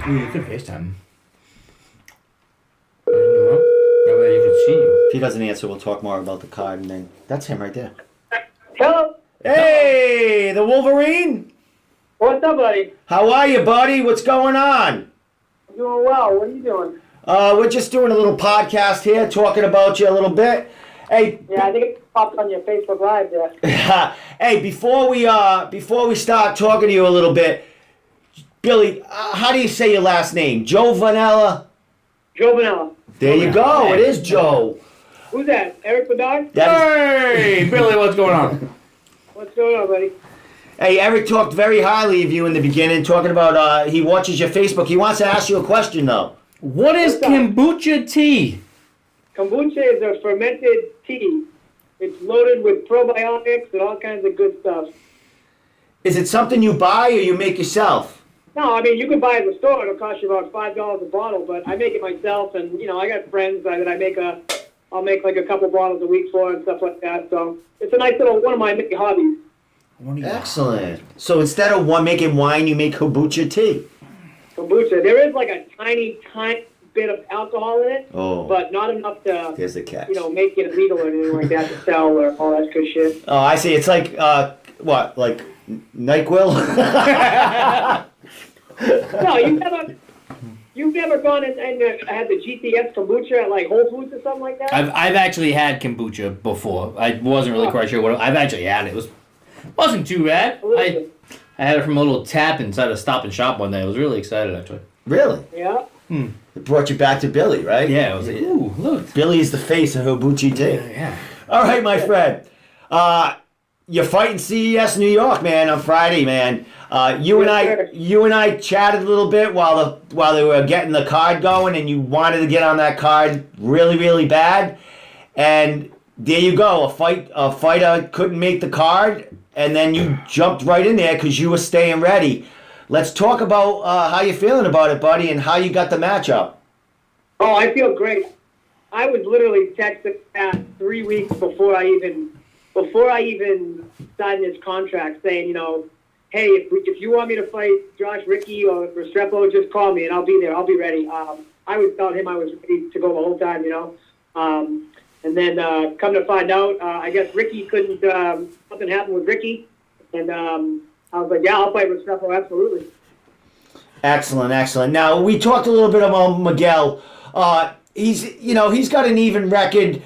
You can FaceTime. That way you can see you. If he doesn't answer, we'll talk more about the card, and then that's him right there. Hello. Hey, the Wolverine. What's up, buddy? How are you, buddy? What's going on? I'm doing well. What are you doing? We're just doing a little podcast here, talking about you a little bit. Hey. Yeah, I think it popped on your Facebook Live there. Hey, before we start talking to you a little bit, Billy, how do you say your last name? GioVanella? GioVanella. There you go. Hey. It is Joe. Who's that? Eric Bedard? Hey, Billy, what's going on? What's going on, buddy? Hey, Eric talked very highly of you in the beginning, talking about he watches your Facebook. He wants to ask you a question, though. What is What's up? kombucha tea? Kombucha is a fermented tea. It's loaded with probiotics and all kinds of good stuff. Is it something you buy or you make yourself? No, I mean, you can buy it at the store. It'll cost you about $5 a bottle, but I make it myself, and, I got friends that I'll make like a couple bottles a week for and stuff like that. So it's a nice little, one of my many hobbies. Excellent. So instead of making wine, you make kombucha tea. Kombucha. There is like a tiny bit of alcohol in it, but not enough to, There's the catch. Make it illegal or anything like that to sell or all that good shit. Oh, I see. It's like, what, like NyQuil? No, you've never gone and had the GTS kombucha at like Whole Foods or something like that? I've actually had kombucha before. I wasn't really quite sure what I've actually had it. Wasn't too bad. I had it from a little tap inside a Stop and Shop one day. I was really excited actually. Really? Yeah. It brought you back to Billy, right? Yeah, I was like, ooh, look. Billy is the face of kombucha tea. Yeah. All right, my friend. You're fighting CES New York, man, on Friday, man. You and I chatted a little bit while they were getting the card going, and you wanted to get on that card really, really bad. And there you go, a fighter couldn't make the card, and then you jumped right in there because you were staying ready. Let's talk about how you're feeling about it, buddy, and how you got the matchup. Oh, I feel great. I was literally texting Pat 3 weeks before I even signed this contract, saying, hey, if you want me to fight Josh, Ricky, or Restrepo, just call me and I'll be there. I'll be ready. I was telling him I was ready to go the whole time, And then come to find out, I guess Ricky couldn't. Something happened with Ricky, and I was like, yeah, I'll fight Restrepo, absolutely. Excellent. Now we talked a little bit about Miguel. He's got an even record.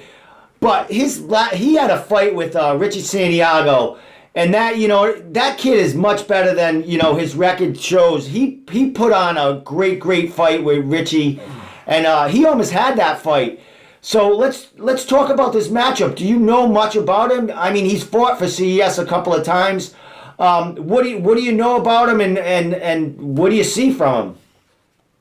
But he had a fight with Richard Santiago, and that kid is much better than his record shows. He put on a great fight with Richie, and he almost had that fight. So let's talk about this matchup. Do you know much about him? I mean, he's fought for CES a couple of times. What do you know about him, and what do you see from him?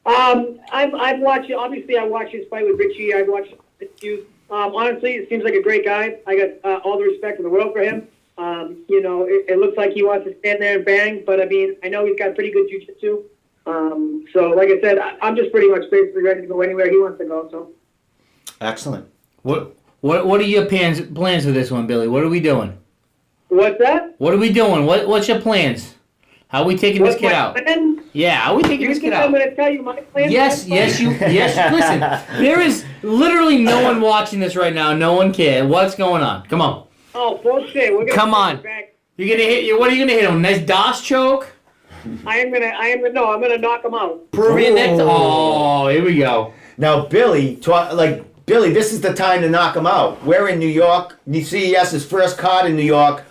I've watched. Obviously, I watched his fight with Richie. I've watched interviews. Honestly, it seems like a great guy. I got all the respect in the world for him. It looks like he wants to stand there and bang, but I mean, I know he's got pretty good jiu-jitsu. So, like I said, I'm just pretty much basically ready to go anywhere he wants to go. So, excellent. What are your plans for this one, Billy? What are we doing? What's that? What are we doing? What's your plans? How are we taking this kid out? Plan? Yeah, how are we taking this kid out? I'm going to tell you my plans? Yes. Listen, there is literally no one watching this right now. No one cares. What's going on? Come on. Oh, bullshit. We're gonna Come on. You're gonna hit. What are you gonna hit him? Nice DOS choke. I'm gonna knock him out. Prove your next. Oh, here we go. Now, Billy, this is the time to knock him out. We're in New York. CES's first card in New York.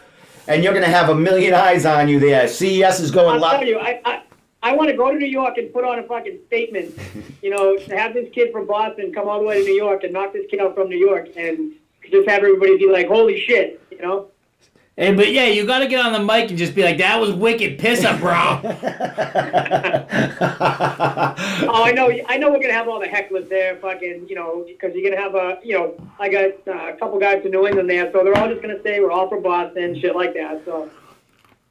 And you're going to have a million eyes on you there. CES is going live. I'll tell you, I want to go to New York and put on a fucking statement. To have this kid from Boston come all the way to New York and knock this kid out from New York and just have everybody be like, holy shit, Hey, but yeah, you got to get on the mic and just be like, that was wicked pisser, bro. Oh, I know we're going to have all the hecklers there, fucking, because you're going to have I got a couple guys from New England there, so they're all just going to say we're all from Boston, shit like that, so.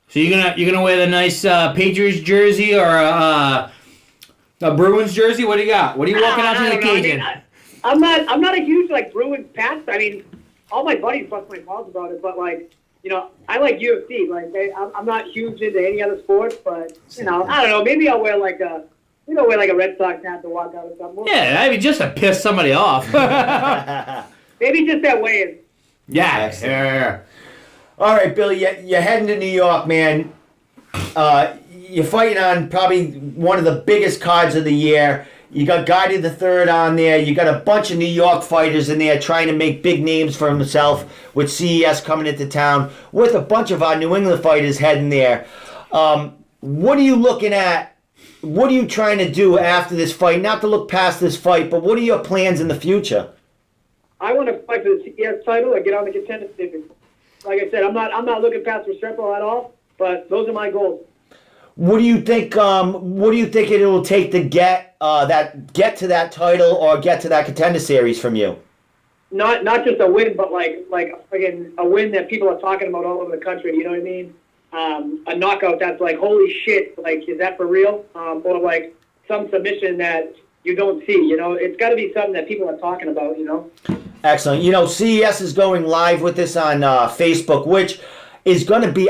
So you're gonna wear the nice Patriots jersey or a Bruins jersey? What do you got? What are you walking out to the cage in? I'm not a huge, Bruins Pats. I mean, all my buddies bust my balls about it, but, I like UFC. I'm not huge into any other sports, but, I don't know. Maybe I'll wear, wear like a Red Sox hat to walk out or something. Yeah, I mean, just to piss somebody off. Maybe just that way. Yeah. All right, Billy, you're heading to New York, man. You're fighting on probably one of the biggest cards of the year. You got Guy the Third on there. You got a bunch of New York fighters in there trying to make big names for himself with CES coming into town, with a bunch of our New England fighters heading there. What are you looking at? What are you trying to do after this fight? Not to look past this fight, but what are your plans in the future? I want to fight for the CES title or get on the contender division. Like I said, I'm not looking past Restrepo at all, but those are my goals. What do you think? What do you think it will take to get to that title or get to that contender series from you? Not just a win, but like again a win that people are talking about all over the country. You know what I mean? A knockout that's like, holy shit! Like, is that for real? Or like some submission that you don't see. It's got to be something that people are talking about. Excellent. CES is going live with this on Facebook, which is going to be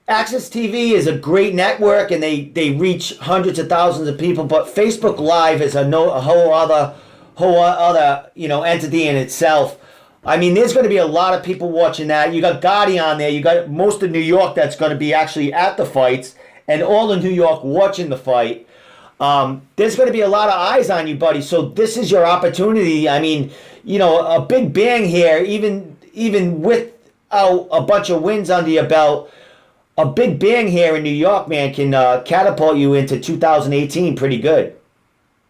Access TV is a great network, and they reach hundreds of thousands of people. But Facebook Live is a whole other entity in itself. I mean, there's going to be a lot of people watching that. You got Gotti on there. You got most of New York that's going to be actually at the fights, and all of New York watching the fight. There's going to be a lot of eyes on you, buddy. So this is your opportunity. I mean, a big bang here, even without a bunch of wins under your belt. A big bang here in New York, man, can catapult you into 2018 pretty good.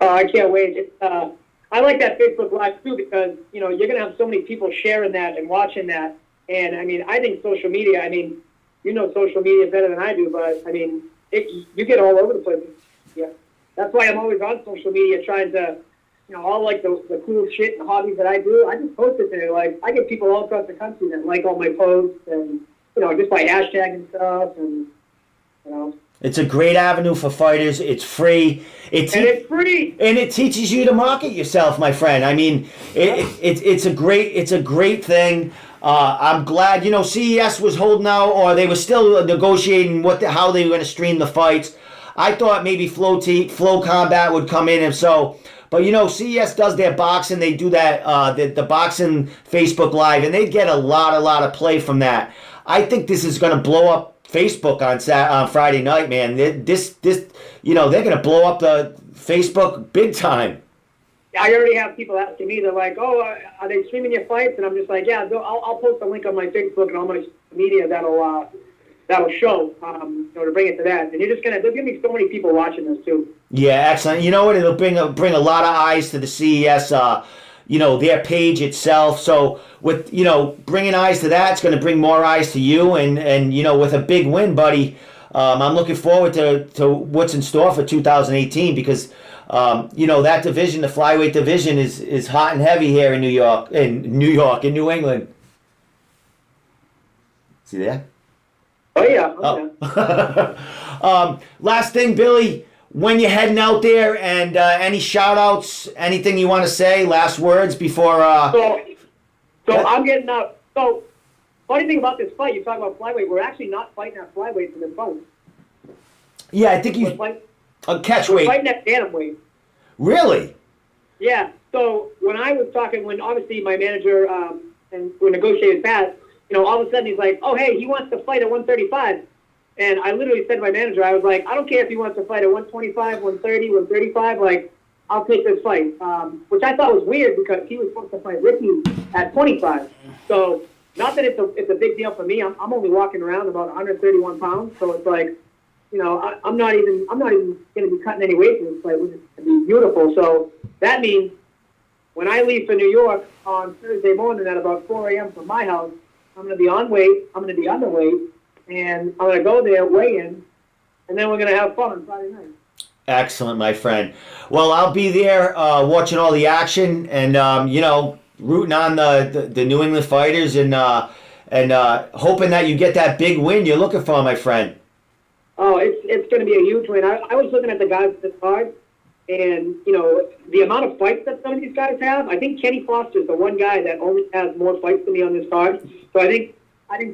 I can't wait. I like that Facebook Live, too, because, you're going to have so many people sharing that and watching that. And, I mean, I think social media, social media better than I do, but, I mean, you get all over the place. Yeah. That's why I'm always on social media trying to, all, like, the cool shit and hobbies that I do. I just post it there. Like, I get people all across the country that like all my posts and, just by hashtagging stuff and, It's a great avenue for fighters. It's free. It's free. And it teaches you to market yourself, my friend. I mean, it's a great thing. I'm glad, CES was holding out, or they were still negotiating how they were going to stream the fights. I thought maybe Flow Combat would come in and so. But CES does their boxing. They do that the boxing Facebook Live, and they get a lot of play from that. I think this is going to blow up Facebook on Friday night, man. This they're going to blow up the Facebook big time. I already have people asking me. They're like, "Oh, are they streaming your fights?" And I'm just like, "Yeah, I'll post a link on my Facebook and all my media that'll show to bring it to that." And there's going to be so many people watching this too. Yeah, excellent. You know what? It'll bring a lot of eyes to the CES. Their page itself. So with, bringing eyes to that, it's going to bring more eyes to you. And with a big win, buddy, I'm looking forward to what's in store for 2018 because, that division, the flyweight division is hot and heavy here in in New England. See there? Oh, yeah. Oh. Last thing, Billy. When you're heading out there, and any shout-outs, anything you want to say, last words before... So I'm getting out. So, funny thing about this fight, you talk about flyweight, we're actually not fighting at flyweight for this fight. Yeah, I think you... catchweight. We're fighting at bantamweight. Really? Yeah. So, when obviously my manager and we negotiated fast, all of a sudden he's like, oh, hey, he wants to fight at 135. And I literally said to my manager, I was like, I don't care if he wants to fight at 125, 130, 135. Like, I'll take this fight. Which I thought was weird because he was supposed to fight Ricky at 25. So, not that it's a big deal for me. I'm only walking around about 131 pounds. So it's like, I'm not even going to be cutting any weight in this fight, which is going to be beautiful. So that means when I leave for New York on Thursday morning at about 4 a.m. from my house, I'm going to be on weight. I'm going to be underweight. And I'm going to go there, weigh in, and then we're going to have fun on Friday night. Excellent, my friend. Well, I'll be there watching all the action and, rooting on the New England fighters and hoping that you get that big win you're looking for, my friend. Oh, it's going to be a huge win. I was looking at the guys this card, and, the amount of fights that some of these guys have, I think Kenny Foster's the one guy that only has more fights than me on this card. So I think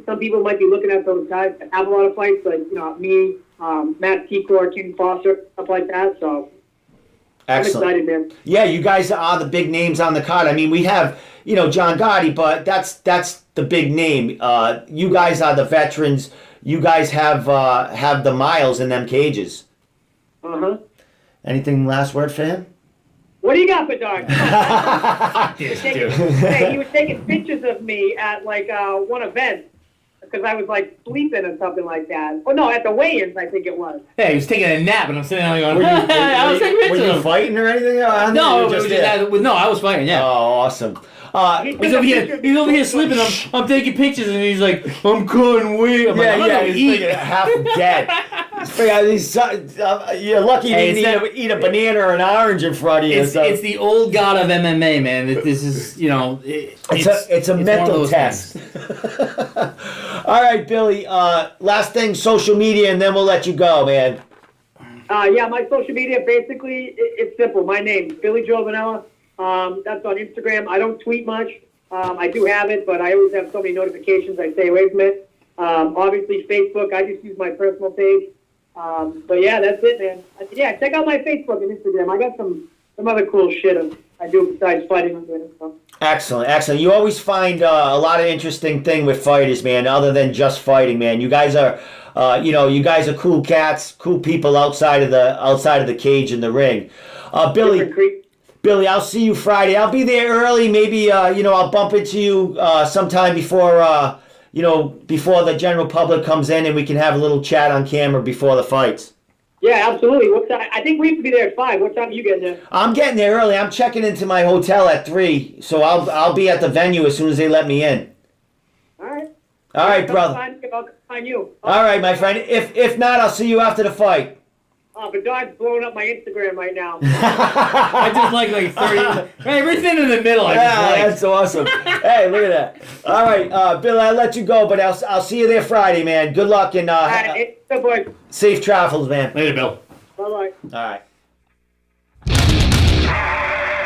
some people might be looking at those guys that have a lot of fights, like, me, Matt Secor, King Foster, stuff like that. So Excellent. I'm excited, man. Yeah, you guys are the big names on the card. I mean, we have, John Gotti, but that's the big name. You guys are the veterans. You guys have the miles in them cages. Uh-huh. Anything last word for him? What do you got for dog? Yes, dude. Hey, he was taking pictures of me at one event because I was sleeping or something like that. Oh no, at the weigh-ins I think it was. Yeah, he was taking a nap, and I'm sitting there going, Were I was taking pictures you of him. fighting or anything? No, I was fighting, yeah. Oh, awesome. He's over here sleeping. I'm taking pictures, and he's like, I'm cutting weight. I'm he's half dead. You're lucky you didn't eat a banana or an orange in front of you. It's the old god of MMA, man. This is, it's a mental test. All right, Billy. Last thing, social media, and then we'll let you go, man. My social media, basically, it's simple. My name, Billy GioVanella. That's on Instagram. I don't tweet much. I do have it, but I always have so many notifications. I stay away from it. Obviously, Facebook. I just use my personal page. But yeah, that's it, man. Check out my Facebook and Instagram. I got some other cool shit I do besides fighting on Twitter. So. Excellent. You always find a lot of interesting thing with fighters, man. Other than just fighting, man. You guys are, you guys are cool cats, cool people outside of the cage in the ring. Billy, I'll see you Friday. I'll be there early. Maybe I'll bump into you sometime before before the general public comes in, and we can have a little chat on camera before the fights. Yeah, absolutely. What time? I think we have to be there at 5. What time are you getting there? I'm getting there early. I'm checking into my hotel at 3, so I'll be at the venue as soon as they let me in. All right. All right, brother. I'll find you. All right, my friend. If not, I'll see you after the fight. Oh, but Dog's blowing up my Instagram right now. I just like 30. Everything in the middle. That's awesome. Hey, look at that. All right, Bill, I'll let you go, but I'll see you there Friday, man. Good luck and All right, good boy. Safe travels, man. Later, Bill. Bye-bye. All right.